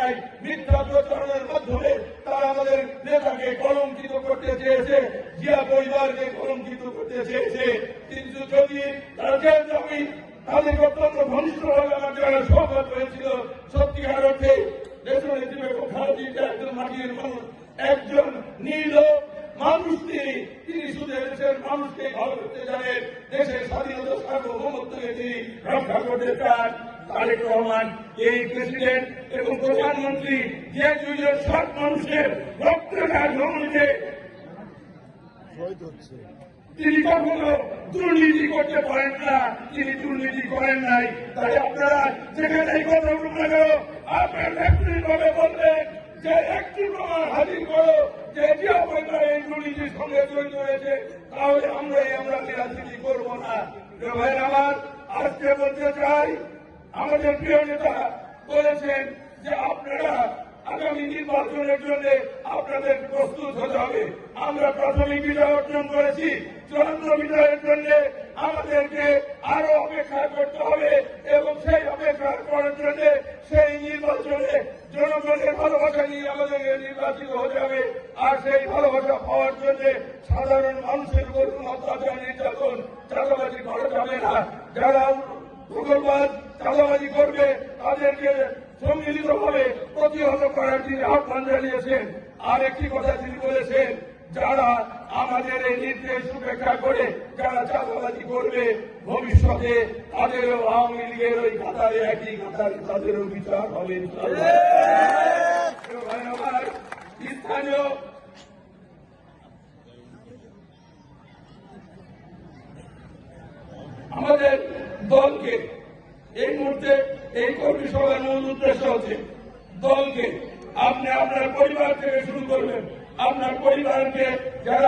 নাই, মিথ্যা প্রচারণের মাধ্যমে তারা আমাদের নেতাকে কলঙ্কিত করতে চেয়েছে, জিয়া পরিবারকে কলঙ্কিত করতে চেয়েছে। কিন্তু যদি তারা জেল যাবে, তাদের অত্যন্ত ঘনিষ্ঠভাবে আমার যারা সহমত হয়েছিল, সত্যিকার অর্থে দেশনেত্রী বেগম খালেদা জিয়া একজন মাটির মানুষ, একজন নীরব মানুষ। তিনি শুধু দেশের মানুষকে ভালোবাসতে জানেন, দেশের স্বাধীনতা সার্বভৌমত্বকে তিনি রক্ষা করতে চান। তারেক রহমান এই প্রেসিডেন্ট এবং প্রধানমন্ত্রী যে দুইজন সৎ মানুষের রক্তদান জমিতে তিনি কখনো দুর্নীতি করতে পারেন না, তিনি দুর্নীতি করেন নাই। তাই আপনারা যেখানে কথা উঠুক না কেন, আপনার ব্যক্তিগতভাবে বলবেন যে একটি প্রমাণ হাজির করো যে জিয়া পরিবার এই দুর্নীতির সঙ্গে জড়িত হয়েছে, তাহলে আমরা রাজনীতি করবো না। ভাই আমার আজকে বলতে চাই, আমাদের প্রিয় নেতা বলেছেন যে আপনারা আগামী নির্বাচনের জন্য আপনাদের প্রস্তুত হতে হবে। আমরা প্রাথমিক বিজয় অর্জন করেছি, চূড়ান্ত বিজয়ের জন্য আমাদেরকে আরো অপেক্ষা করতে হবে এবং সেই অপেক্ষা করার জন্য সেই নির্বাচনে জনগণের ভালোবাসা নিয়ে আমাদের নির্বাচিত হতে হবে। আর সেই ভালোবাসা পাওয়ার জন্য সাধারণ মানুষের উপর কোনো অত্যাচার, নির্যাতন, চাঁদাবাজি করা যাবে না। যারা ভূগোলবাদ চাঁদাবাজি করবে তাদেরকে সম্মিলিতভাবে প্রতিহত করার তিনি আহ্বান জানিয়েছেন। আর একটি কথা তিনি বলেছেন, যারা আমাদের এই নির্দেশ উপেক্ষা করে যারা চাঁদাবাজি করবে, ভবিষ্যতে তাদেরও আওয়ামী লীগের ওই কাতারে, একই কাতারে তাদেরও বিচার হবে। স্থানীয় আমাদের দলকে এই মুহূর্তে এই কর্মী সভার মূল উদ্দেশ্য হচ্ছে দলকে আপনি আপনার পরিবার থেকে শুরু করবেন। আপনার পরিবারকে যারা